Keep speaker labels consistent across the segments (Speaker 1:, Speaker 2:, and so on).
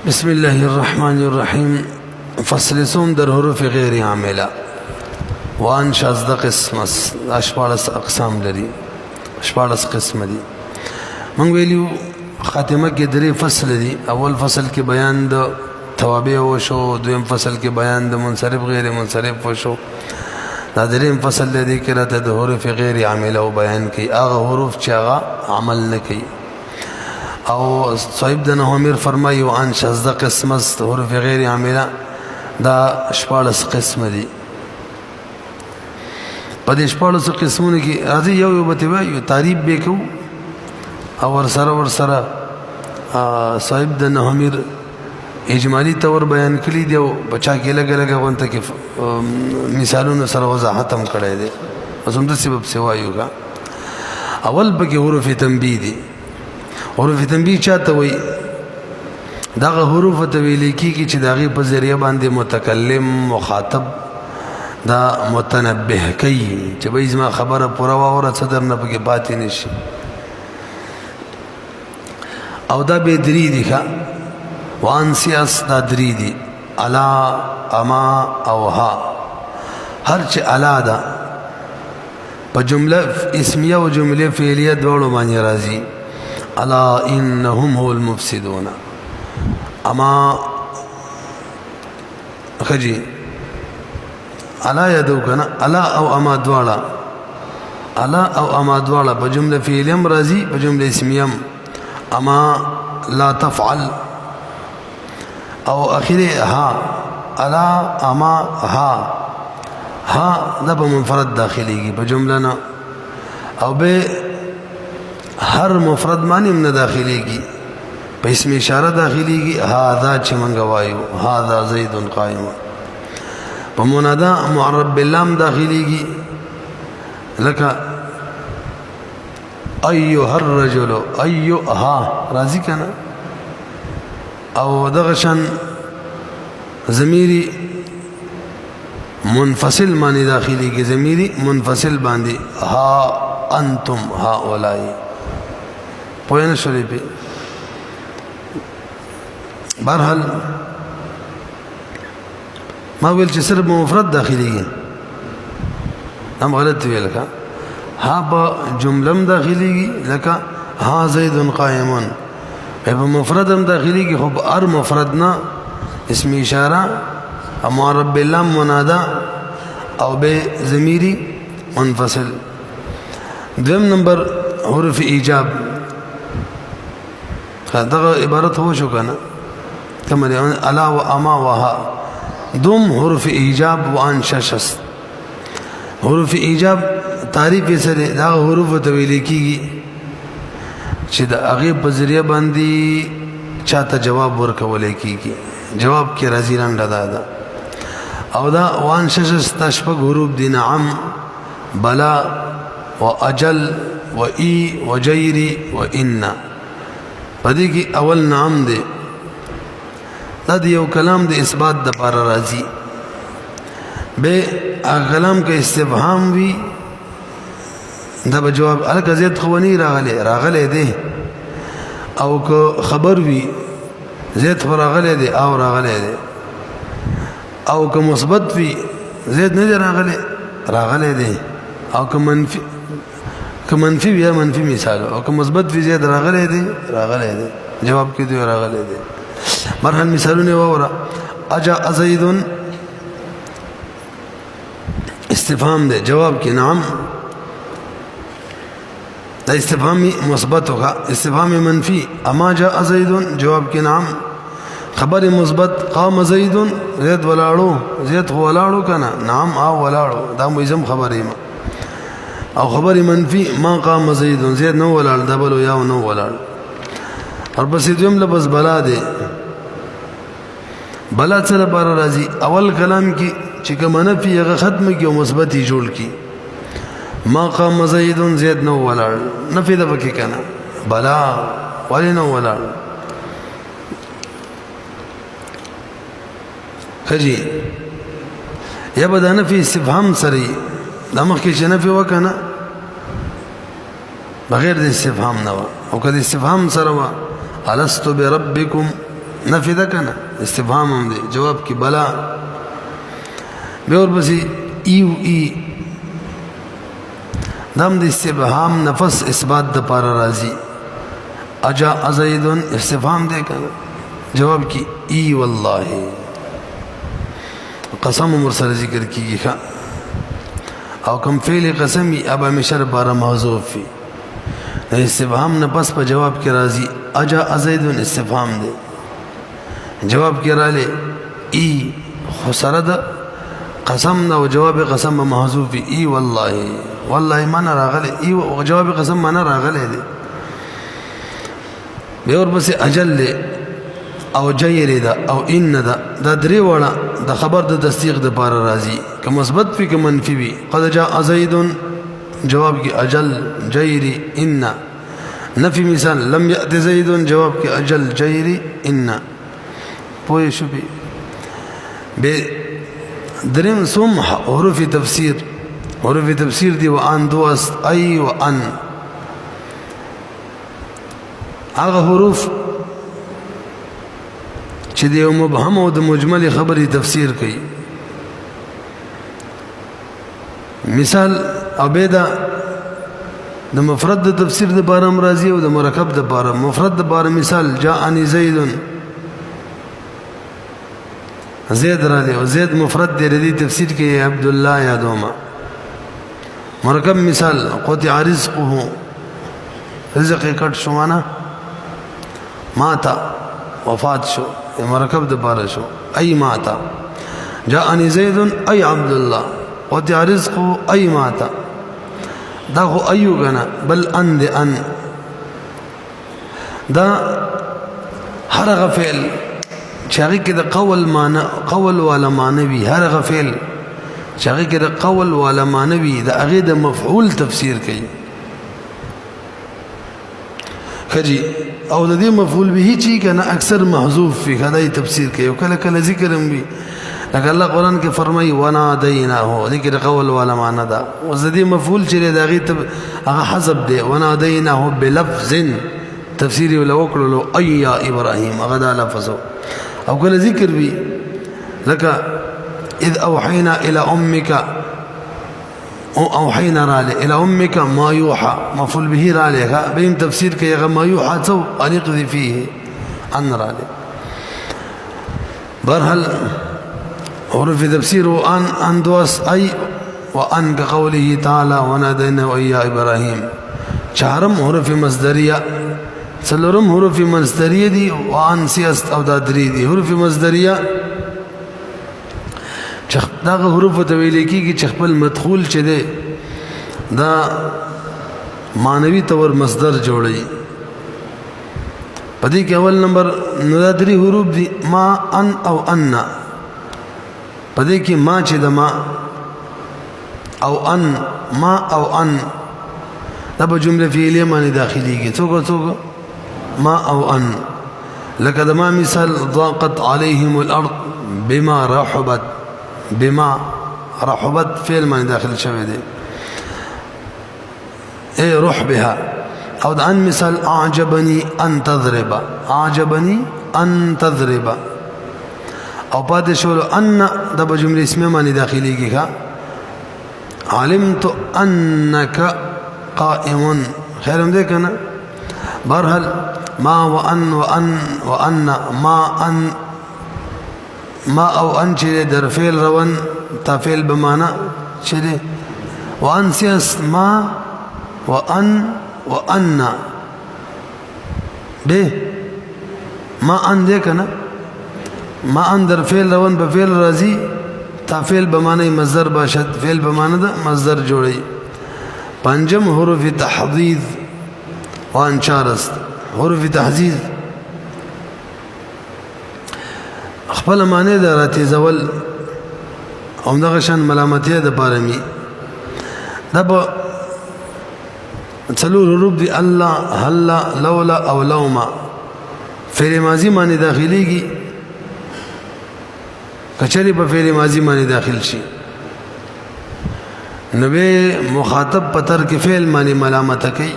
Speaker 1: بسم الله الرحمن الرحیم. فصل سوم در حروف غیر عامله وان شازده قسم اشپاړس اقسام لري، اشپاړس قسم دي. موږ ویلو خاتمه کې درې فصل دي. اول فصل کې بیان د توابع وشو، دویم فصل کې بیان د منصرف غیر منصرف وشو، دا دریم فصل دی کې راته د حروف غیر عامله او بیان کوي هغه حروف چې هغه عمل نه کوي. او صاحب د نهمیر فرمایي وان شازده قسم است حروف غیر عامله دا شپاړس قسم دي. په دې شپاړس قسمونو کې راځي یو یو به وایو، تعریف به کوو او ورسره صاحب د نهمیر اجمالی طور بیان کړي دی او بچا کې لګه غونته کې مثالونو سره وضاحت هم کړی دی. اوس هم د سبب سوایو کا اول پکې حروف تنبیه دي. حروف تنبیه چاته وي؟ دغه حروف ته ویل کېږي چې دغه په ذریعہ باندې متکلم مخاطب دا متنبه کوي چې به زما خبره پوره واوره صدر نه پکې پاتې نشي. او دا به درې دي ښه وان سیاس دا درې دي، الا اما او ها. هر چې الا ده په جمله اسمیه او جمله فعلیه دواړو باندې راځي. الا انهم هو المفسدون. اما خجی الا یدو کنا الا او اما دواړه، الا او اما دواړه په جمله فعلیه راځي، په جمله اسمیه. اما لا تفعل او اخره ها، الا اما ها، ها دا په منفرد داخليږي په جمله نه، او به هر مفرد باندې نه داخليږي، په اسم اشاره داخليږي. هذا چې مونږ وایو هذا زید قائم. په منادا معرب باللام داخليږي لکه ايها الرجل، ايها راضي کنه. او دغه شان ضمیری منفصل باندې داخلي کې، ضمیری منفصل باندې ها انتم هؤلاء. پوه نه شولې په بهرحال ما ویل چې صرف مفرد داخلي هم غلط ویل کا. ها په جمله داخلي لکه ها زید قائمون، په مفرد هم داخلي کې خو هر مفرد نه اسم اشاره او معرب باللام منادا او به ضمیری منفصل. دویم نمبر حروف ایجاب. دغه عبارت هو شو کنه کما دی الا و اما و ها دوم حروف ایجاب وان ششس. حروف ایجاب تعریف سره دا حروف ته ویل کیږي چې د هغه په ذریعہ باندې چاته جواب ورکول کیږي، جواب کې راځي رانډه ده. او دا وان ششس تشبه حروف دي نعم، بلا و اجل و ای و جیری و ان. پدې کې اول نعم دی، دا دی یو کلام د اثبات د لپاره راځي. به کلام کې استفهام وی دا به جواب الک زید خوانی راغله دی، او که خبر وی زید راغله دی او راغله دی، او که مثبت وی زید نه راغله دی، او که منفی یا منفی مثال، او که مثبت وی زید راغله دی جواب کې دی راغله دی. مرحل مثالونه وره اجا زید استفهام دی، جواب کې نعم. دا استفهامی مثبت ہوگا. استفهامی منفی اما جاء زید جواب کې نعم. خبر مثبت قام زید زید ولاړو، زید ولاړو کنه نعم او ولاړو دا موزم خبرې ما. او خبر منفی ما قام زید زید نو ولاړ دبل یا نو ولاړ. اور بس دویم لفظ بلا دی. بلا سره بار راځي اول کلام کې چې کوم منفی هغه ختم کې او مثبت یې جوړ کی. ما قام زید زید نو ولاړ نفی ده پکې کنه بلا ولی نو ولاړ. خجی یا به دا نفی استفهام سره دا مخکې چې نفی وکنه بغیر د استفهام نه و، او کله استفهام سره و الستو بربکم نفی ده کنه استفهام هم دی جواب کی بلا بیا ورپسې ایو ای دم د استفهام نفس اثبات د پاره راځي اجا ازیدن استفهام دی کنه جواب کی ای والله قسم مرسل ذکر کیږي او کم فعل قسمی اب ہمیشہ بارہ محذوف فی استفهام نه پس په جواب کې راځي اجا ازیدن استفهام دی جواب کې رااله ای خسرد قسم نه او جواب قسم محذوف ای والله والله معنا راغله ای او جواب قسم معنا راغله دی به اور بس اجل او جیر دا او ان دا درې وړه د خبر د تصدیق د بار راځي که مثبت وي که منفي وي قد جاء زید جواب کی اجل جیری ان نفی مثال لم یأت زید جواب کی اجل جیری ان پوه شو به دریم سوم حروف تفسیر دی وان دو است ای وان هغه حروف چې د مبهم او د مجمل خبرې تفسیر کوي مثال ابدا د مفرد د تفسیر د باره مرضی او د مرکب د باره مفرد د باره مثال جاءنی زید زید را دی او زید مفرد دی ردی تفسیر کې عبد الله یادوما مرکب مثال قطع رزقه رزق کټ شو معنا ماتا وفات شو مرکب د باره شو ای ماتا جاءنی زید ای عبد الله قطع رزقه ای ماتا دا خو ایو غنا بل ان د ان دا هر غفل چاغي کې د قول معنا قول ولا معنوي هر غفل چاغي کې د قول ولا معنوي د هغه د مفعول تفسیر کوي خجی او د دې مفعول به چی کنه اکثر محذوف فی خدای تفسیر کوي او کله کله ذکر هم وي لکه الله قرآن کې فرمایي ونادیناه ذکر قول ولا معنی دا او د دې مفعول چې د هغه حذف دی ونادیناه بلفظ تفسیر ولو کړلو اي ابراهيم هغه دا لفظ او کله ذکر وي لکه اذ اوحینا الى امك اوحینا الى امك ما يوحى مفعول به راله بهم تفسیر کې هغه ما يوحى تو انقذ فيه ان راله برحل حروف تفسیر ان دوس ای وان كقوله تعالى ونادينا ويا ابراهيم چهارم حروف مصدریه څلورم حروف مصدریه دي وان سیاست او دادری دي حروف مصدریه دا حروف ته ویل کیږي چې خپل مدخول چي دي دا مانوي تور مصدر جوړي پدې کې اول نمبر نادری حروف دي ما ان او ان پدې کې ما چې د ما او ان ما او ان دا په جمله فعلیه باندې داخليږي څوک ما او ان لکه د ما مثال ضاقت عليهم الارض بما رحبت بما رحبت فعل باندې داخل شوی دی اي روح بها او د ان مثال اعجبني ان تضرب اعجبني ان تضرب او پاتې شو ان د جمله اسمه باندې داخليږي ښا علمت انك قائم خیرم دې کنه برحل ما وان ما ان ما او ان چې در فعل روان تا فعل بمعنى چې وان سیاس ما وان دې ما ان دې کنه ما ان در فعل روان په فعل راځي تا فعل بمعنى مصدر باشد فعل بمعنى ده مصدر جوړي پنجم حروف تحديد وان چارست حروف تحديد خپل معنی د راتی زول او دغه شان ملامتیا د پارمی دا په څلور حروف دی الله هلا لولا او لوما فعل ماضی معنی داخليږي کچری په فعل ماضی معنی داخل شي نبی مخاطب پتر کې فعل معنی ملامت کوي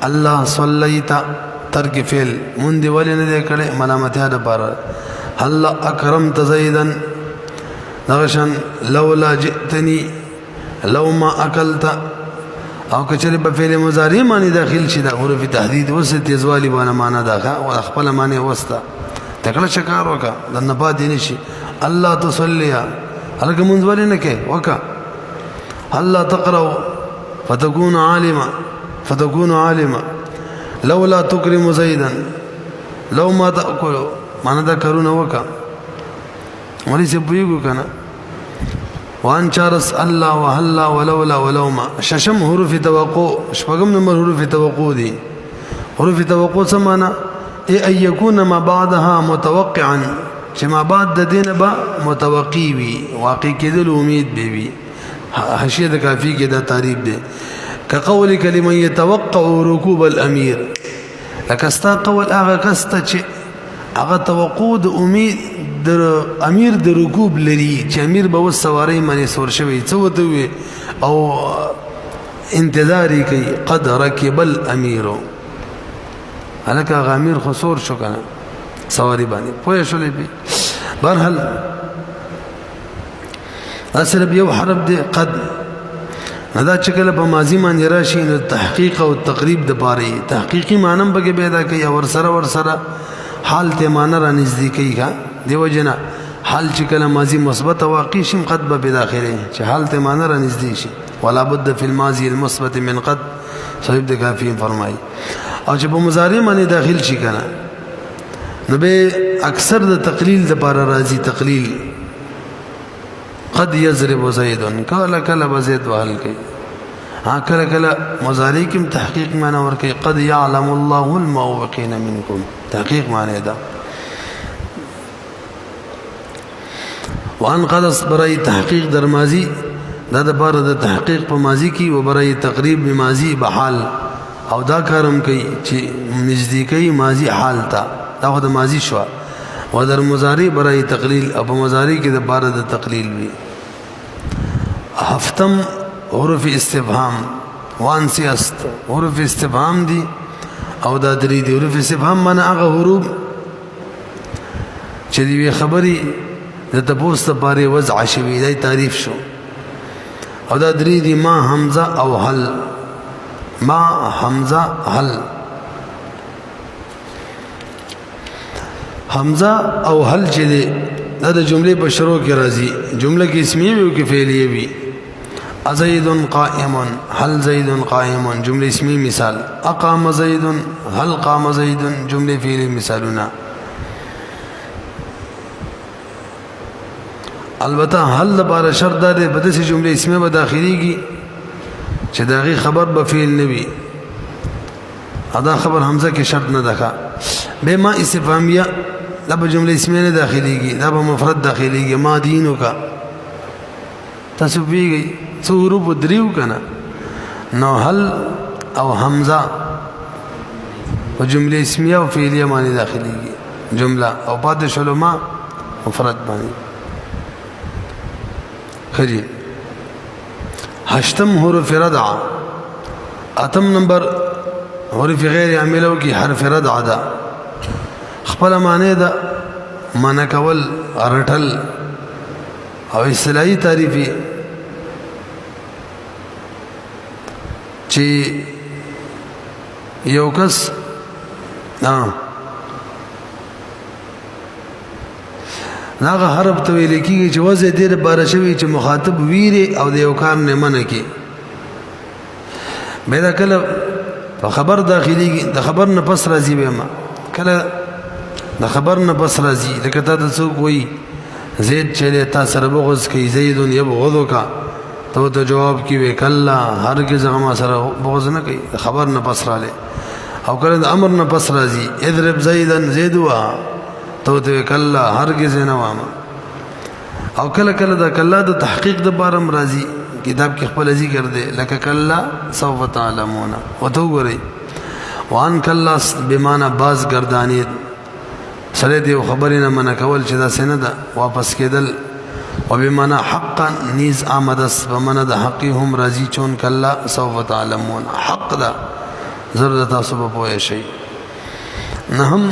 Speaker 1: الله صلیتا ترک فعل من دی ولی نه دی کړي ملامتیا د پاره هل اکرمت زیدا دغشن لولا جئتني لو ما اکلت او کچره په فعل مضارع معنی داخل شي د حروف تهدید وسه تیزوالی باندې معنا داخه او خپل معنی وستا تکړه شکار وکا د نه پاتې نشي الله تصلیا هلکه منځ ولې نه کې وکا الله تقرأ فتكون عالما لولا تكرم زيدا لو ما تأكل معنا دا کارونه وکا ولی سے پویگو کنا وان چارس الله وهلا ولولا ولوما ششم حروف توقع شپږم نمبر حروف توقع دي حروف توقع سمانا ان يكون ما بعدها متوقعا چې ما بعد د دین با متوقی وي واقع کېدل امید به وي حاشیه د کافی کې دا تعریف ده كقول كلمه يتوقع ركوب الامير لکستا قول هغه کسته چې هغه توقع د امید در امیر د رکوب لري چې امیر به وسواري منی سور شوی څه وته وي او انتظاری کوي قد ركب الامير الک غامیر خسور شو کنه سواری باندې پوه شولې به برحال اصل بيو حرف دي قد دا چې کله په ماضی باندې راشي نو تحقیق او تقریب د پاره تحقیقی معنی به پیدا کوي او ور سره حال ته معنی را نږدې کوي دیو جنا حال چې کله ماضی مثبت واقع شي قد به بداخله چې حال ته معنی را نږدې شي ولا بد فی الماضی المثبت من قد صاحب د کافی فرمایي او چې په مضارع باندې داخل شي کنه نو به اکثر د تقلیل د پاره راځي تقلیل قد يضرب زيد کله کله بزید وهل کوي کله کله مضارع کې تحقیق معنی ور کوي قد يعلم الله الموقعين منكم تحقیق معنی دا وان قد برای تحقیق در ماضی دا د بار د تحقیق په ماضی کې او برای تقریب به ماضی بحال او دا کارم کوي چې نزدیکی ماضی حال تا دا د ماضی شو و در مضارع برای تقلیل او په مضارع کې د بار د تقلیل وی هفتم حروف استفهام وان سیاست حروف استفهام دي او دا درې دي حروف استفهام معنا هغه حروف چې دی خبري د تاسو لپاره وضع شوی دی تعریف شو او دا درې دي ما حمزه او هل ما حمزه هل حمزه او هل چې دا د جملې په شروع کې راځي جمله کې اسمیه وي او کې فعلیه وي زید قائم هل زید قائم جمله اسمی مثال اقام زید هل قام زید جمله فعلی مثالنا البته هل لپاره شرط ده په دې جمله اسمیه به داخليږي چې داغي خبر به فعل نه وي ادا خبر حمزه کې شرط نه ده به ما استفهامیه دا په جمله اسمیه نه داخليږي دا په مفرد داخليږي ما دینو کا تاسو پیږي څو دریو کنه نو هل او حمزه په جمله اسمیه او فعلیه باندې داخليږي جمله او بعد شلو ما مفرد باندې خجی هشتم حروف ردع اتم نمبر حروف غیر عاملو کی حرف ردع ده خپل معنی ده معنا کول رټل او اصطلاحي تعریفي چې یو کس هغه حرف ته ویل کېږي چې وځي ډېر بار شوی چې مخاطب ویری او د یو کار نه منع کی به دا کله په خبر داخلي د خبر نه پس راځي به ما کله د خبر نه پس راځي لکه تا څوک وایي زید چې تا سره بغض کوي زید یبغضک ته جواب کی وکلا هرگز هغه سره بغض نه کوي خبر نه پس رااله او کله د امر نه پس راځي اضرب زیدن زیدوا ته وکلا هرگز نه وامه او کله کله د کلا د تحقیق د بارم راځي کتاب کې خپل ذکر دی لکه کلا سوف تعلمون وته ګوري وان کلا بمانه باز گردانید سره دی خبرې نه من کول چې دا سند واپس کېدل او بمانه حقا نیز آمدس بمانه د حقی هم راضی چون کلا سوف تعلمون حق دا زرد تاسو په پوهه شي نهم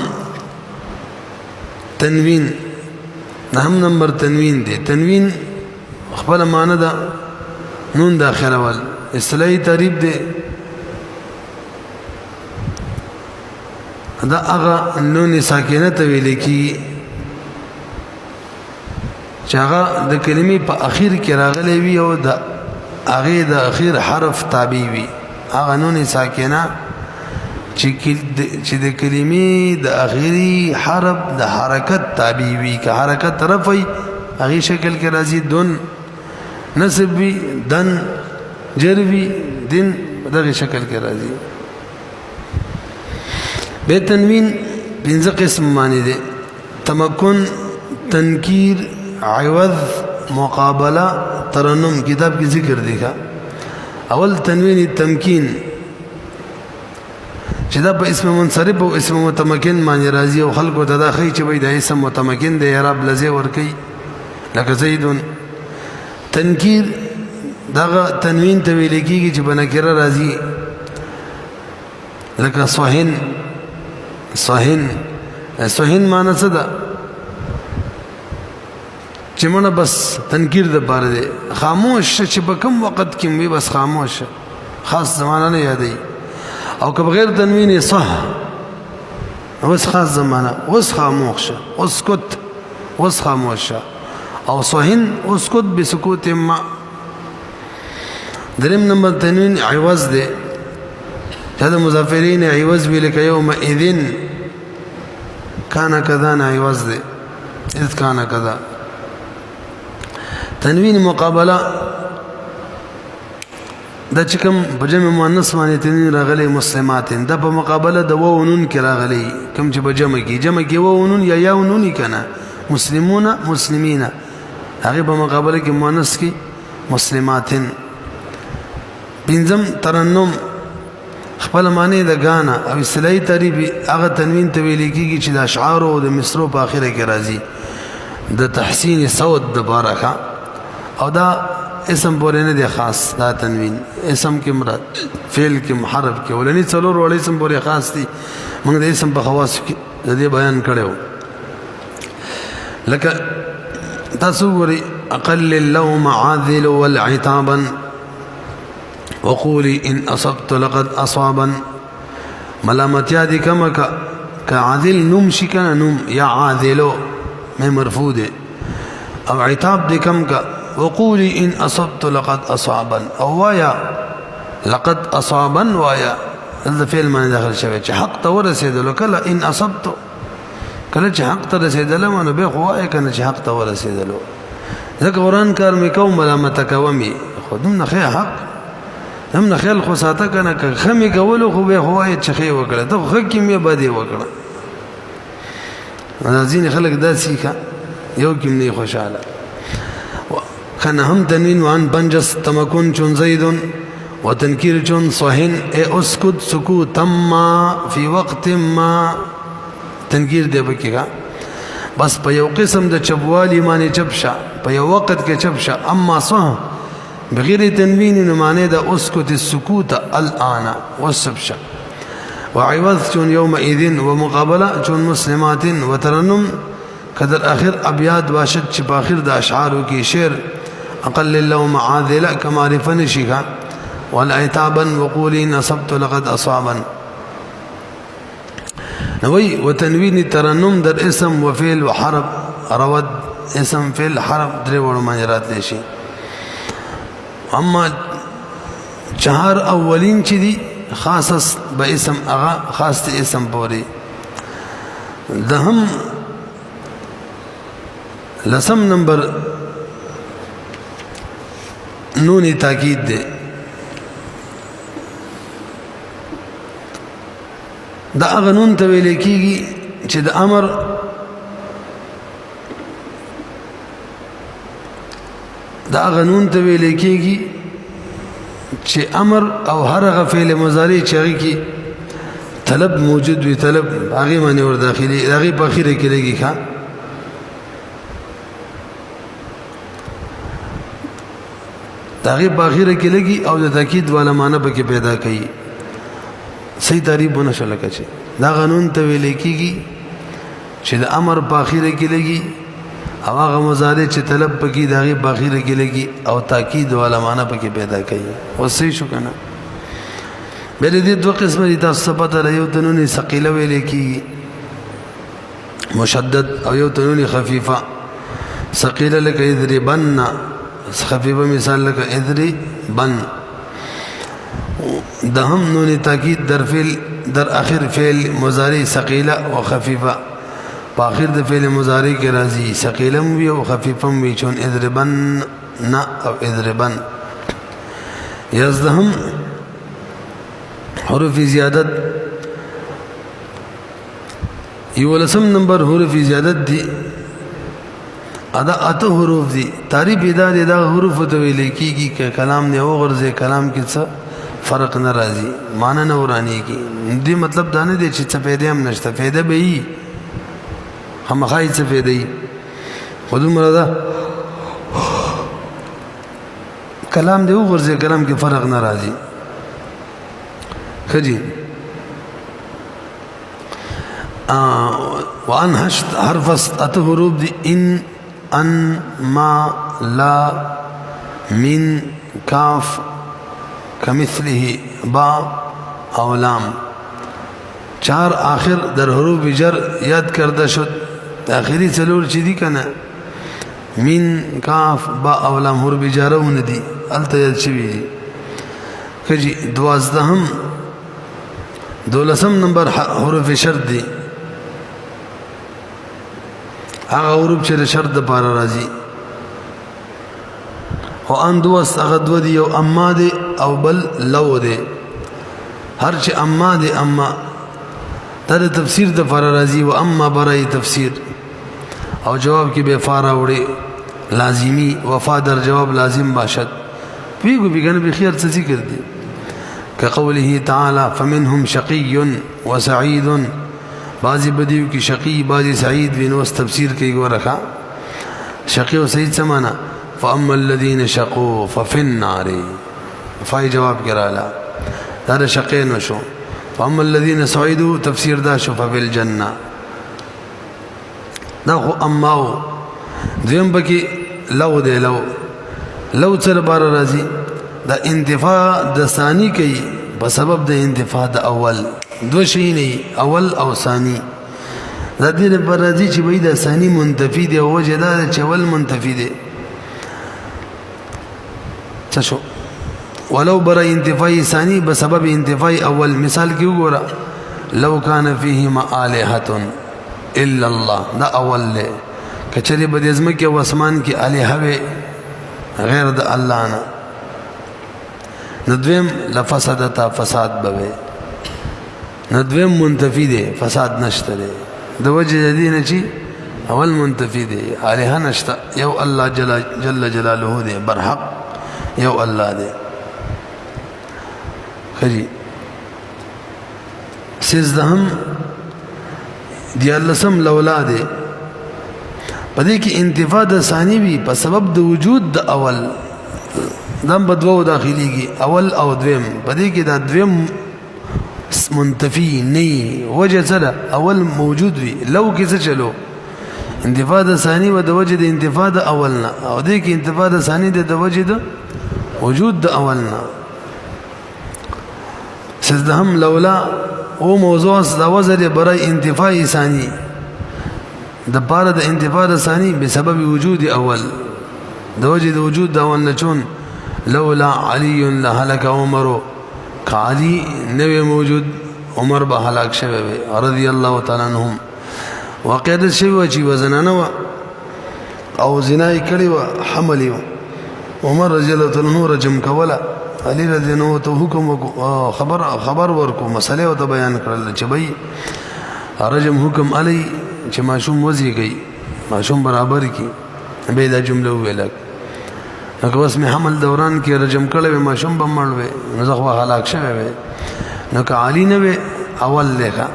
Speaker 1: تنوین، نهم نمبر تنوین دی. تنوین خپل معنی دا نون داخله ول، اصطلاحي تعریف دی دا هغه نون ساکنه ته ویل کی چې هغه د کلمې په اخیر کې راغلی وي او د هغه د اخیر حرف تابع وي. هغه نون ساکنه چې د کلمې د اخیری حرف د حرکت تابع وي، که حرکت طرف وي هغه شکل کې راځي، دون نصب وي، دن جر وي، دن دغه شکل کې راځي. بے تنوین پنځه قسم معنی دي: تمکن، تنکیر، عوض، مقابله، ترنم. کتاب کی ذکر دیکھا. اول تنوین تمکین چې دا په اسم منصرف او اسم متمکن معنی راځي او خلکو ته دا خی چې وای دا اسم متمکن دی اعراب لزه ور کوي لکه زیدون. تنکیر دغه تنوین ته ویل کیږي چې بنکره راځي لکه صحن. صحن معنی څه ده؟ چې مونږ بس تنکیر د بار دی، خاموش چې په کوم وخت کې وي بس خاموش، خاص زمانہ نه یادي. او که بغیر تنوین صح اوس خاص زمانہ، اوس خاموش، اسکت، اوس خاموش. او صحن اسکت بسکوت ما. دریم نمبر تنوین عوض دی. هذا مظفرین عوض وی لك یوم اذن کان کذا عوض دی، اذ کان کذا. تنوین مقابله دا چې کوم بجمع مؤنث باندې تنوین راغلی مسلمات، دا په مقابله د واو نون کې راغلی. کوم چې بجمع کې واو نون یا نون کنه، مسلمون مسلمین، هغه په مقابله کې مؤنث کې مسلماتن. پنځم ترنم خپل معنی د غانا او اصطلاحي تعریف هغه تنوین ته ویل کیږي چې د اشعار او د مصرو په اخره کې راځي د تحسین صوت د بارکه. او دا اسم پورې نه دی خاص، دا تنوین اسم کې مراد فعل کې محرف کې ولني څلور وړ اسم پورې خاص دي. موږ د اسم په خواص کې د دې بیان کړو. لکه تاسو ګورئ اقل اللوم عاذل والعتابا وقولي ان اصبت لقد اصابا. ملامتیا دي کما کا عادل نوم شي کنه، نوم یا عاذلو میں مرفوع دے. او عتاب دي کم کا وقولي ان اصبت لقد اصابا، او وایا لقد اصابا وایا هذا فعل معنی داخل شوی چې حق ته ورسېدل. کله ان اصبت کله چې حق ته رسېدل نو به خو وایا کنه چې حق ته ورسېدل. ځکه قرآن کار مې کوم ملامت کومي خودم نه خیر حق هم نه خیال خو ساته کنه که خمي کولو خو به خو وایا چې خیر وکړه ته خو کې مې باندې وکړه. ځینې خلک دا سیکه یو کې نه خوشاله خن هم تنوین وان بنجس تمکن چون زیدن و تنکیر چون صحن اے اسکت سکوت ما فی وقت ما. تنکیر دے بکی کا بس په یو قسم د چبوالی معنی چبشا په یو وقت کې چبشا. اما صح بغیر تنوین نو معنی د اسکت السکوت الان والسبشا. وعوض چون یوم اذن ومقابله چون مسلمات وترنم قدر آخر ابیات باشد چې په اخر د اشعارو کې شعر اقل اللوم عاذلا كما رفن شيخا والعتابا وقولي نصبت لقد اصابا. نوي وتنوين الترنم در اسم وفعل وحرف رود اسم فعل حرف درې وړو معنی لشي. اما چهار اولین چې دي خاص به اسم اغا خاص ته اسم پوري. دهم لسم نمبر نون تاکید دے. دا اغا نون تویلے کی گی چھ دا امر دا اغا نون تویلے کی گی چھ امر او ہر اغا فعل مضارع چاہی کی طلب موجود وی طلب آغی معنی ور داخلی آغی پاخیر کلے گی کھا تاغیب باخیره کې لګي او د تاکید والا معنی پکې پیدا کړي. صحیح تعریف ونه شو لکه چې دا قانون ته ویل کېږي چې د امر په اخیره کې لګي او هغه مضارع چې طلب پکې د هغې په اخیره کې لګي او تاکید والا معنی پکې پیدا کوي. اوس صحیح شو که نه؟ بیا د دې دوه قسمه دي تاسو ته پته ده. یو ته نون ثقیله ویلی کېږي مشدد او یو ته نون خفیفه. ثقیله لکه اضربن، خفیفه مثال لکه اضربن. د هم نون تاکید در آخر فعل مضارع ثقیله و خفیفه، په آخر د فعل مضارع کې راځي ثقیله هم وي او خفیفه هم وي، چون اضربن نه او اضربن. یزدهم حروف زیادت 11 نمبر حروف زیادت دي. ادا اته حروف دي. تعریف ادا دي دا حروف ته ویل کېږي چې کلام نه وغورځي، کلام کې څه فرق نه راځي، معنی نه ورانی کی. دې مطلب دا نه دی چې څه فائدې هم نشته، فائدہ به وي خامخا څه فائدې وي، خو دومره ده کلام دې وغورځي، کلام کې فرق نه راځي. خجی وانحشت حرف اته حروف دي. ان، ما، لا، من، کاف، کمثله، با او لام. چار آخر در حروف جر یاد کرده شد. آخری څلور چې دي کنه من، کاف، با او لام حروف جرونه دي الته یاد شوي دي. خجی 12 نمبر حروف شرط دي. هغه حروف چې د شرط لپاره راځي. او ان دوست هغه دو دي، یو اما دي او بل لو دي. هر چې اما دي اما دا د تفسیر د لپاره راځي، و اما برای تفسیر او جواب کې به فارا وړي لازمی، وفا در جواب لازم باشد. پیګو بیگنه به خیر څه ذکر دي كقوله تعالى فمنهم شقي وسعيد. بعضی بدیو کی شقی بعضی سعید وینوس تفسیر کی ګورخه شقی او سعید سمانا. فاما الذين شقوا ففي النار، فای جواب کرالا دا شقین وشو. فاما الذين سعيدوا تفسیر دا شو ففي الجنه. دا خو اماو دیم بکی لو دے لو سره بار راځي. دا انتفاع د ثانی کوي په سبب د انتفاع د اول. دو شی نه اول او ثانی. دا دې پر راځي چې وای د ثانی منتفی دی او وجه دا چې اول منتفی دی. څه شو ولو بر انتفاع ثانی بسبب انتفاع اول. مثال کې وګوره لو کان فیهما الہۃ الا الله. دا اول له کچری په دې ځمکه او اسمان کې الہ غیر د الله نه. ندویم لفسدتا فساد بوي. ندویم منتفی دی فساد نشته دی. د وجه دینه چې اول منتفی دی الہ نشته. یو الله جل جلاله دی برحق یو الله دی. خجی سیزدهم دیالسم لولا دی. پدې کې انتفاع د ثانی وی په سبب د وجود د اول. دم بدو داخليږي اول او دویم. پدې کې دا دویم منتفی نه وجه سره اول موجود وي. لو کې څه چلو انتفاع د ثانی و د وجه د انتفاع د اول نه، او دې کې انتفاع د ثانی د وجه د وجود د اول نه. سزدهم لولا او موضوع د وزر برای انتفاع ثانی د پاره د انتفاع د ثانی بسبب وجود اول. د وجه د وجود د اول نه چون لولا علی لهلك عمر. علی نوی موجود عمر به هلاک شوی رضی الله تعالی عنهم. واقعیت شوی چې وزنانه او زنا کړي و حمل عمر رضی الله تعالی عنہ رجم کوله. علی رضی الله عنه ته حکم خبر ورکو مسئله او ته بیان کړل چې بھئی رجم حکم علی چې ماشوم وزي گئی ماشوم برابر کی به دا جمله ویل. نو که اوس می حمل دوران کې رجم کړي و ماشوم بمړ و نو زغه هلاک شوی و. نو که علی نه و اول لکه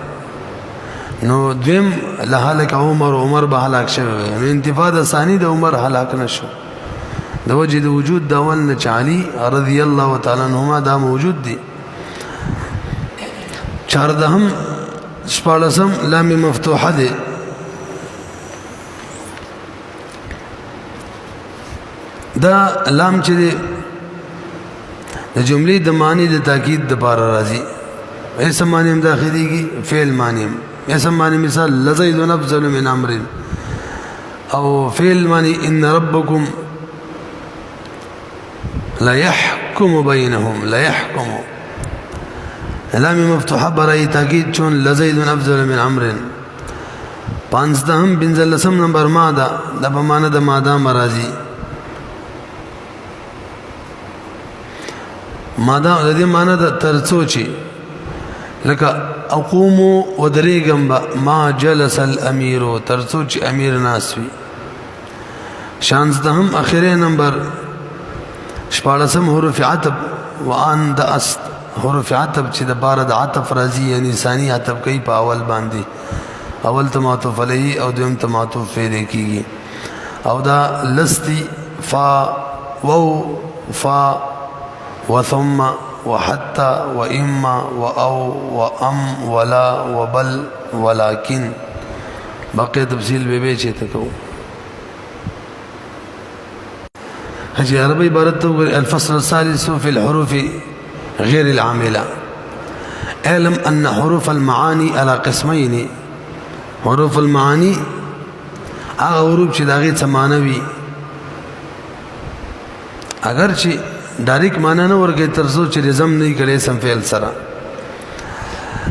Speaker 1: نو دویم لهلك عمر به هلاک شوی و. نو انتفاع د ثانی د عمر هلاک نشو د وجه د وجود د اول نه. علی رضی الله تعالی عنهما دا موجود دي. چاردهم شپاړسم لام مفتوحه ده. دا لام چې د جملې د معنی د تاکید د پاره راځي. اسم معنی هم داخليږي، فعل معنی هم. اسم معنی مثال لزید افضل من امر، او فعل معنی ان ربکم لا يحكم بينهم، لا يحكم. لام مفتوحه برای تاکید چون لزید افضل من امر. پانزدهم بنزلسم نمبر ماده د په معنی د ماده مرাজি. ماده د دې معنی د ترڅو چې لکه اقوم ودریګم ما جلس الامیر، ترڅو چې امیر ناس وي. شانزدهم اخیری نمبر شپاړسم حروف عطف وان د است. حروف عطف چې د بار د عطف راځي یعنی ثانی عطف کوي په اول باندې، اول ته معطوف علیه او دویم ته معطوف فعل کیږي. او دا لستی فا وو فا وثم وحتى واما واو وام ولا وبل ولكن باقي تفصیل به چې تکو. هجي عربي عبارت الفصل الثالث في الحروف غير العامله. اعلم ان حروف المعاني على قسمين. حروف المعاني هغه حروف چې داغه سمانوي، اگر چې ډایرک معنا نه ورګي ترڅو چې رزم نه کړي سم فعل سره.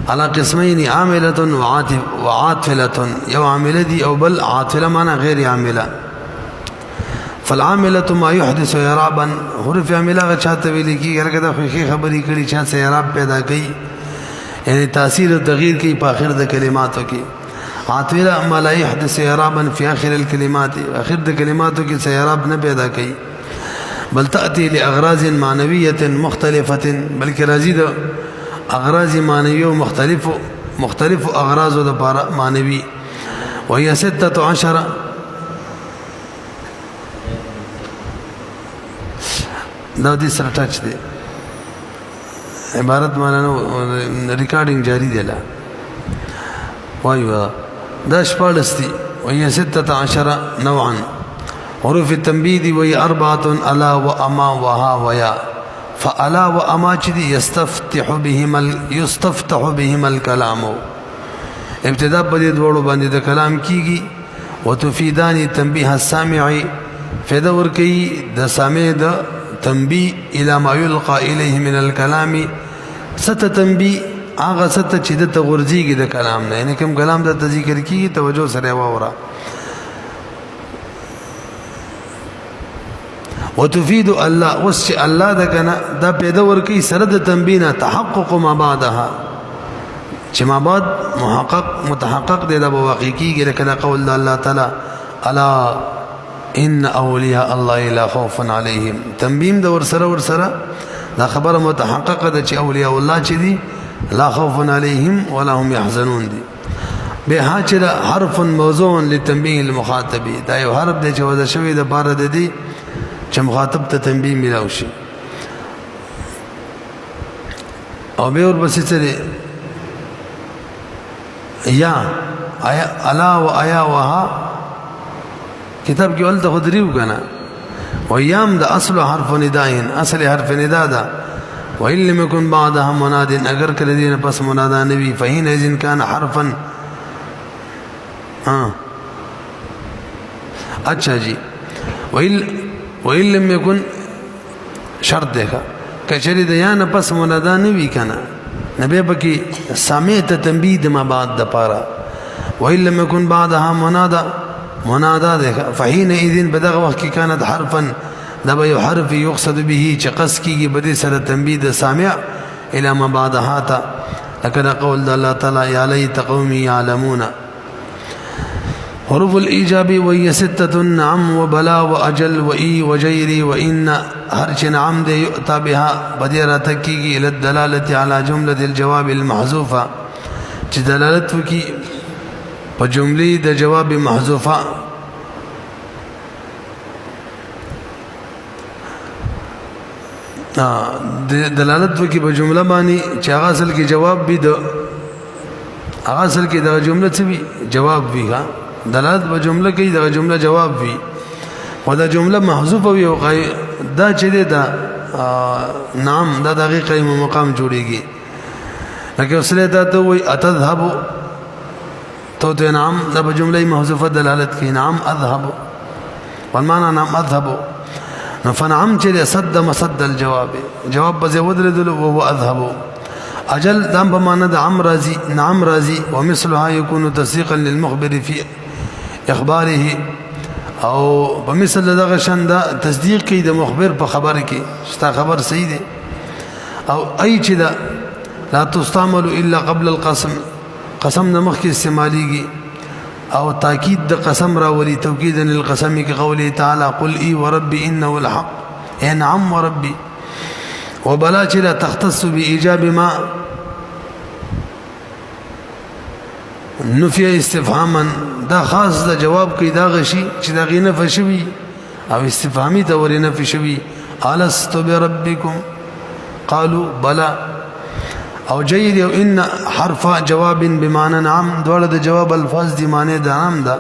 Speaker 1: على قسمين عامله وعاطفه. یو عامله دي او بل عاطفه معنا غیر عامله. فالعامله ما يحدث اعرابا. حروف عامله غچاته ویل کی هرګه د خوخي خبري کړي چې اعراب پیدا کوي، یعنی تاثیر او تغییر کوي په اخر د کلماتو کې. عاطفه ما لا يحدث اعرابا في اخر الكلمات. اخر د کلماتو کې اعراب نه پیدا کوي، بل تأتي لأغراض معنوية مختلفة. بلکہ راضی دا اغراض معنوی مختلف اغراض دا پارا معنوی. وهي 16 دا دی سره ټچ دی عبارت معنا ریکارډینګ جاری دی لا وایو دا شپاړستی. وهي 16 نوعا. حروف التنبيه وهي 4 الا واما وها ويا. فالا واما چې يستفتح بهما الكلام. ابتدا په دې دوړو باندې د کلام کیږي. وتفيدان تنبيه السامع. فائدہ ورکي د سامع د تنبيه الى ما يلقى اليه من الكلام. ست تنبيه هغه ست چې د تغورځيږي د کلام نه، یعنی کوم کلام د ذکر کیږي توجه سره واورا. وتفيد الله. وس الله دا کنه دا پیدا ورکی سره د تنبینا تحقق ما بعدها، چې ما بعد متحقق دی دا واقع کیږي. لکه قول الله تعالی الا ان اولیاء الله لا خوف عليهم. تنبیم د ور سره دا خبره متحققه ده چې اولیاء الله چې دي لا خوف عليهم ولا هم يحزنون دي. به چې حرف موضوع لتنبيه المخاطب. دا یو حرف دی چې وځ شوی د بار د دي چې مخاطب ته تنبیه ملاوي شي. او به ور بس چې یا آیا الا و آیا وها کتاب کې ولته خدریو کنه. ويام د اصل حرف نداء، اصل حرف نداء ده. وان لم يكن بعدها مناد، اگر کله دینه پس منادا نبی فهین اذن کان حرفا. اچھا جی. وإن لم يكن شرط دیکھا کچری د یا نه پس منادا نه وی کنه نبی بکی سامع ته تنبیه د ما بعد د پارا. وإن لم يكن بعدها منادا دیکھا فحين اذن بدغه وخت کی كانت حرفا. دا به حرف يقصد به چې قص کیږي بده سره تنبیه د سامع الى ما بعدها تا. لکه قول الله تعالی یا لیت قوم يعلمون. حروف الإيجاب وهي 6 نعم وبلا وأجل وإي وجيري وإن. هرچ نعم دے يؤتى بها بديرة تكيكي إلى الدلالة على جملة الجواب المحذوفة، چه دلالت وكي وجملي د جواب محذوفة. دلالت وکي په جمله باندې چې هغه اصل کې جواب به د هغه اصل کې دا جمله څه وی جواب وی ها دلالت په جمله کې دا جمله جواب وی او دا جمله محذوف وی او دا چې دا نام دا دغه قیم مقام جوړیږي لکه اصله دا ته وی اتذهب تو نام دا په جمله محذوفه دلالت کې نام اذهب والمعنى نام اذهب فنعم چې صد مسد الجواب جواب به ودرېدل او اذهب اجل دام په معنا د عم راضي نعم راضي ومثلها يكون تصديقا للمخبر في اخباره او په مثل دغه شان دا تصدیق کوي د مخبر په خبره کې ستا خبر صحیح دی او اي چې دا لا تستعمل الا قبل القسم قسم نه مخکې استعماليږي او تاکید د قسم راولي توکیدا للقسم کې قوله تعالی قل اي وربي انه الحق اي نعم وربي وبلا چې لا تختص بايجاب ما نفي استفهاما دا خاص دا جواب کوي دا غشي چې دا غینه فشوي او استفهامي ته ورنه فشوي الست بربكم قالوا بلا او جيد او ان حرف جواب بمعنى نعم دوله د جواب الفاظ دي معنی د نعم دا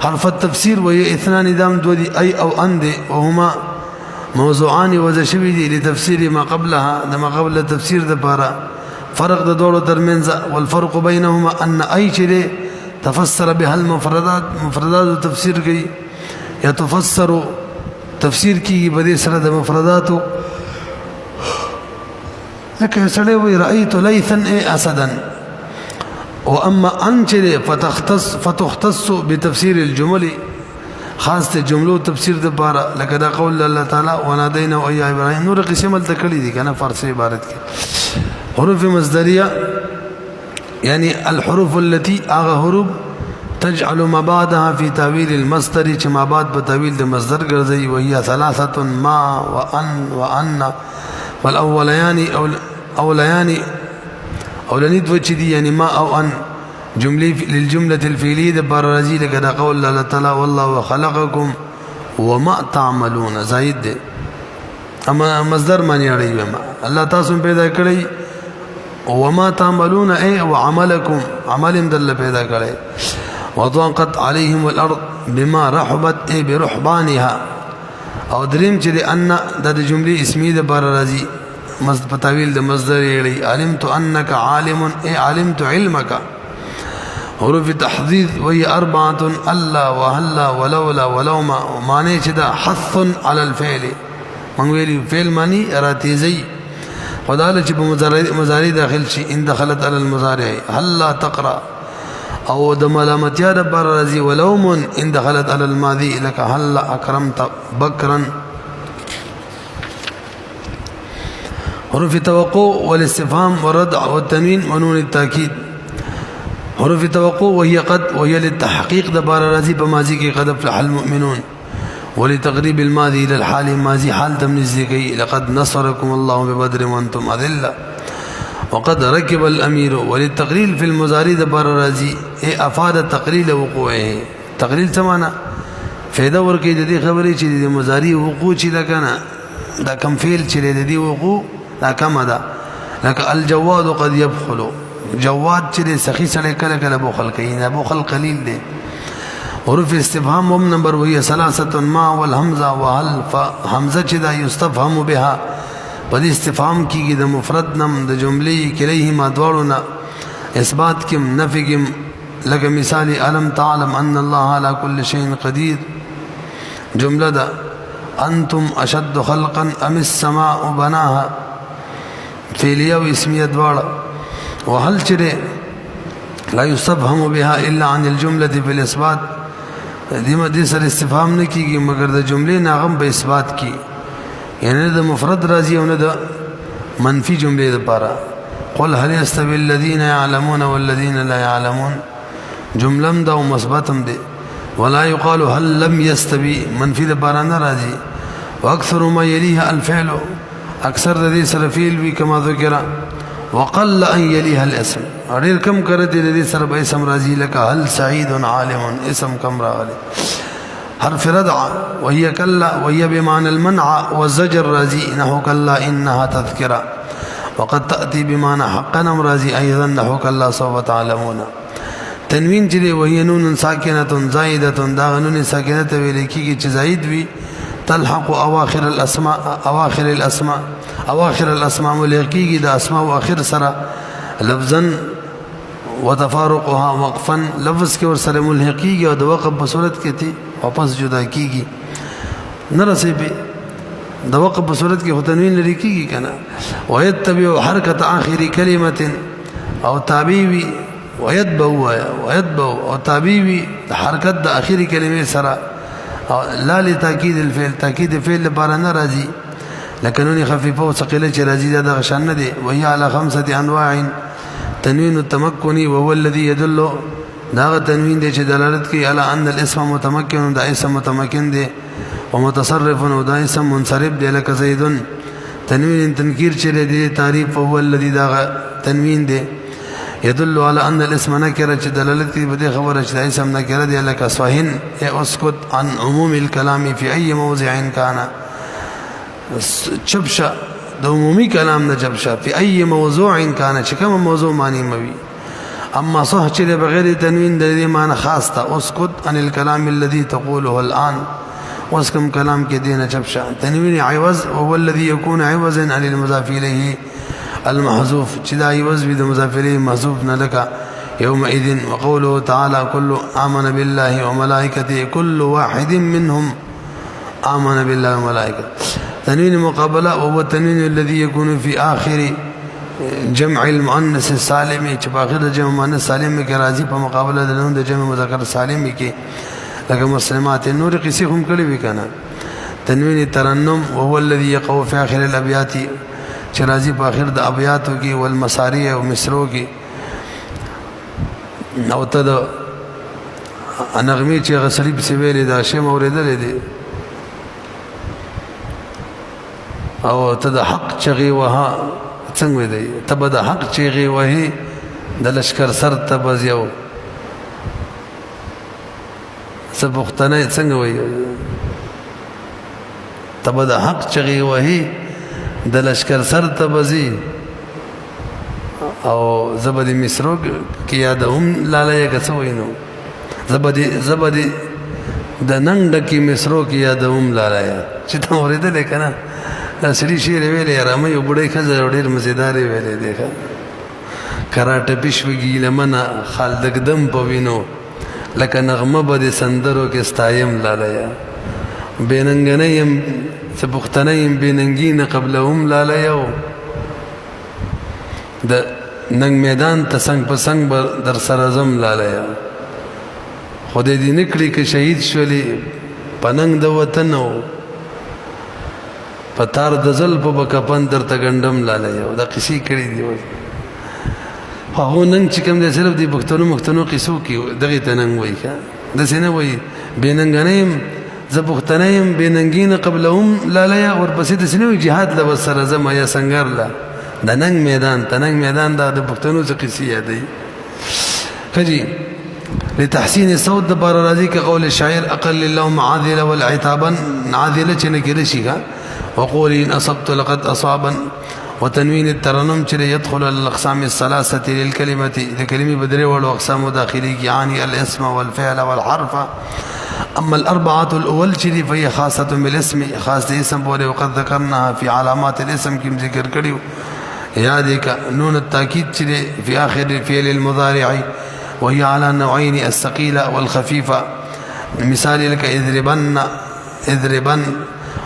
Speaker 1: حرف التفسير وهي اثنان دام دو دي اي او ان دي وهما موضوعان وذشبي دي لتفسير ما قبلها ما قبل التفسير د پاره فرق د دوړو ترمنځ والفرق بينهما ان اي چې تفسر بها المفردات مفردات تفسیر کوي یا تفسر تفسیر کیږي په دې سره د مفردات لکه سړی وی رأيت ليثا اسدا واما ان چې فتختص بتفسير الجمل خاص ته جملو تفسیر د بارا لکه دا قول الله تعالی ونادینا او یا ابراهیم نور قسم ته کړی دي کنه فارسی عبارت کې حروف مصدریه یعنی الحروف التي اغه حروف تجعل ما بعدها في تاويل المصدر چې ما بعد په تاویل د مصدر ګرځي وهي ثلاثه ما وان والاوليان اولاني دو چې دي یعنی ما او ان جمله للجمله الفعليه د بار راځي لکه دا قول الله تعالی والله خلقكم وما تعملون زائد ده اما مصدر معنی اړي ما الله تاسو پیدا کړی وما تعملون اي وعملكم عمل دل پیدا کړی وضاقت عليهم الارض بما رحبت اي برحبانها او دریم چې ان د جمله اسمیه د بار راځي پتاویل د مصدر اړي علمت انك عالم اي علمت علمك حروف تحديد وهي اربعه الله وهلا ولولا ولوما معنی چې دا حث على الفعل من ویلی فعل معنی راتیزی خدای چې په مضارع داخل شي ان دخلت على المضارع هلا تقرا او د ملامتیا د بر راضي ولوم ان دخلت على الماضي لك هلا اكرمت بكرا حروف توقع والاستفهام والردع والتنوين ونون التاكيد حروف توقع وهي قد وهي للتحقيق د بار راضي په ماضي کې قد افلح المؤمنون ولتقريب الماضي الى الحال ماضي حال تمنزكي لقد نصركم الله ببدر وانتم اذله وقد ركب الامير وللتقليل في المضارع د بار راضي افاد تقليل وقوعه تقليل څه فائدہ ورکې د دې خبرې چې د مضارع وقوع چې دا کنه دا کم فعل چې د دې وقوع دا کم ده لکه الجواد قد يبخل جواد چې سخی سره کله کله بخل کوي نه بخل قلیل دی حروف استفهام هم نمبر وهي ثلاثه ما والهمزه وهل فحمزه چې دا یستفهم بها په استفهام کېږي د مفرد نم د جملې کلیهما دواړو اثبات کې نفي کې لکه مثال علم تعلم ان الله على كل شيء قدير جمله ده انتم اشد خلقا ام السماء بناها فعلیه او اسمیه دواړه وهل چره لا يستفهم بها الا عن الجمله في الاثبات دې سره استفهام نه کیږي مگر د جملې ناغم به اثبات کی یعنی د مفرد راځي او نه د منفي جملې لپاره قل هل يستوي الذين يعلمون والذين لا يعلمون جمله ده او مثبتم ده ولا يقال هل لم يستوي منفي لپاره نه راځي واكثر ما يليها الفعل اکثر د دې سره فعل وی کما ذکر وقل ان يليها الاسم اړیر کم کړه دې دې سره به اسم راځي لکه هل سعيد عالم اسم کم راغلی حرف ردع وهي كلا وهي بمعنى المنع والزجر راځي انه كلا انها تذكره وقد تأتي بمعنى حقا امراضي ايضا نحوك الله سوف تعلمون. تنوین چې دی وهي نون ساکنه زائده دا نون ساکنه ته ویل کیږي چې زائد وي تلحق اواخر الاسماء ملحقیږي د اسماء او اخر سره لفظا وتفارقها وقفا لفظ کې ور سره ملحقیږي او د وقف په صورت کې تی واپس جدا کیږي نه رسي به د وقف په صورت کې تنوین لري کیږي کنه. ويتبع حرکت اخر کلمه او تابعی ويتبع او تابعی حرکت د اخر کلمه سره لا لتاكيد الفعل تاكيد الفعل لپاره نه راځي لکه نون خفيفه او ثقيله چې راځي دا غشان نه دي. وهي على 5 انواع تنوين التمكن وهو الذي يدل دا تنوین دی چې دلالت کوي على ان الاسم متمكن دا اسم متمكن دی ومتصرف دا اسم منصرف دی لکه زید. تنوین تنکیر چې دی تعریف هو الذي دا تنوین دی يدل على ان الاسم نكره چې دلالت کوي بده خبره چې اسم نکره دی لکه صحن اسكت عن عموم الكلام في اي موضع كان چبشا د عمومي کلام نه چبشا في اي موضوع كان چې کوم موضوع معنی موي. اما صح چې بغیر تنوین د دې معنی خاص ته اسكت عن الكلام الذي تقوله الان واسكم كلام کې دینه چبشا. تنوین عوض هو الذي يكون عوضا عن المضاف اليه المحذوف چې دا عوض وي د مضاف الیه محذوف نه لکه يومئذ. وقوله تعالى كل آمن بالله وملائكته كل واحد منهم آمن بالله وملائكته. تنوين مقابله وهو التنوين الذي يكون في آخر جمع المؤنث السالم چې په اخر جمع مؤنث سالم کې راځي په مقابله د جمع مذکر سالم کې لکه مسلمات. نور قصې هم کړي وي کنه. تنوين ترنم وهو الذي يقع في آخر الابيات چې راځي په اخر د ابیاتو کې والمصارع او مصرو کې او ته د انغمی چې غسړي په ویلې دا شی موریدل دي او ته د حق چغي وها څنګه دی ته د حق چغي وهي د لشکر سر ته بزیو سبختنه څنګه وي ته د حق چغي وهي د لشکر سر ته بزي او زبدي مصرو کې یادهم لاله کڅوینو زبدي د ننګ کې مصرو کې یادهم لاله چې ته اوریدل کنه دا سړي شعر ویلې رامه یو بډای خزر ډېر مزیدار ویلې دی کراټه پښوږي لمنه خالدګدم پوینو لکه نغمه بده سندرو کې ستایم لاله بیننګنیم سبختنیم بیننګین قبلهم لالیو د ننګ میدان ته څنګ په څنګ در سره زم لالیو خدای دې نکړي کې شهید شولې پننګ د وطن او پتار د زل په بکپن در ته ګندم لالیو دا قصې کړې دی هغه نن چې کوم دې صرف دې بختونو قصو کې دغه تننګ وای کا د سینه وای بیننګنیم زبختنیم بیننګین قبلهم لالیه ورپسې د سینو جهاد له سره زما یا سنگر لا د ننګ میدان تننګ میدان د پښتنو څخه قصې یادې کجی لتحسين الصوت د بار راضي كقول الشاعر اقل اللوم عاذلا والعتابا عاذله چې نه کېږي شيغه وقول ان اصبت لقد اصابا وتنوين الترنم چې يدخل الاقسام الثلاثه للكلمه لكلمه بدري والاقسام داخلي يعني الاسم والفعل والحرف. اما الاربعه الاول چې فهي خاصه بالاسم خاص اسم بوله وقد ذكرناها في علامات الاسم كم ذکر کړیو یاد کا نون التاكيد چې في اخر الفعل المضارع وهي على نوعين الثقيله والخفيفه. مثال لك اضربن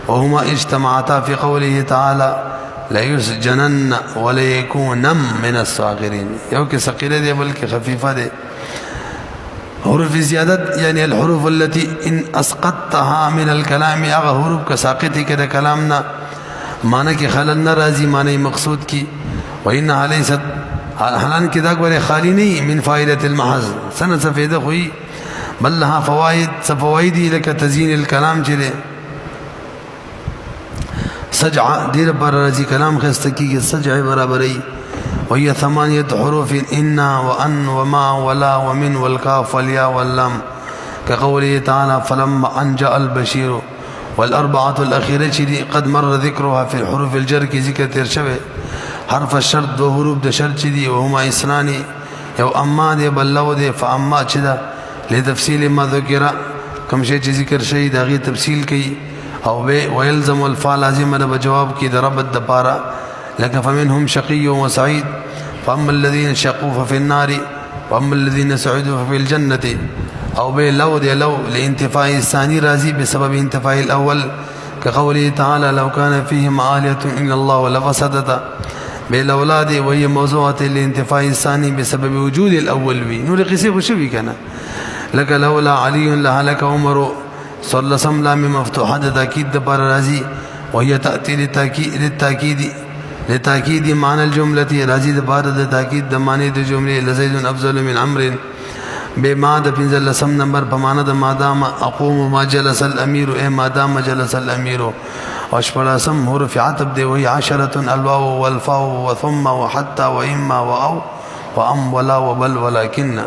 Speaker 1: وهما اجتمعتا في قوله تعالى لا يسجنن ولا يكون من الصاغرين. یو کې ثقيله دي بلکې خفيفه دي. حروف زیادت يعني الحروف التي ان اسقطتها من الكلام اغه حروف كساقطي كده كلامنا معنی کې خلل ناراضي معنی مقصود کی وانها ليست حالان کې دا غوړي خالی نه من فائده المحض سنه سفیده خوې بل لها فوائد لك تزيين الكلام چې سجع دیر پر راضي كلام خستکی سجع برابرۍ. وهي 8 حروف ان وان وما ولا ومن والكاف والياء واللام كقوله تعالى فلما ان جاء البشير. والاربعه الاخيره قد مر ذكرها في الحروف الجر کی ذکر تیر شوه حرف الشرط دو حروف د شرط چې دي وهما اسنان یو اما دی بل لو دی فاما چې دا لتفصیل ما ذکر کوم شی چې ذکر شي دا غي تفصیل کوي او به ويلزم الفعل لازم د جواب کی د رب د پارا لك فمنهم شقي وسعيد فاما الذين شقوا ففي النار واما الذين سعدوا ففي الجنه او به لو دی لو لانتفاء الثاني راضي بسبب انتفاء الاول كقوله تعالى لو كان فيهم آلهة إلا الله لفسدتا بالاولاد وهي موضوعة لانتفاء الثاني بسبب وجود الاول وی نور قصه خوشوي کنه لك لولا علي لهلك عمر صلى الله عليه وسلم مفتوحه د تاکید د پر راضي وهي تاتي لتاکید معنى الجمله راضي د بار د تاکید د معنی د جمله لزيد افضل من عمرو بما د پنځل سم نمبر په معنا د مادام اقوم ما جلس الامير اي مادام جلس الامير او شپړاسم حرف عطف دی وهي عشره الواو والفاء وثم وحتى واما واو وام ولا وبل ولكن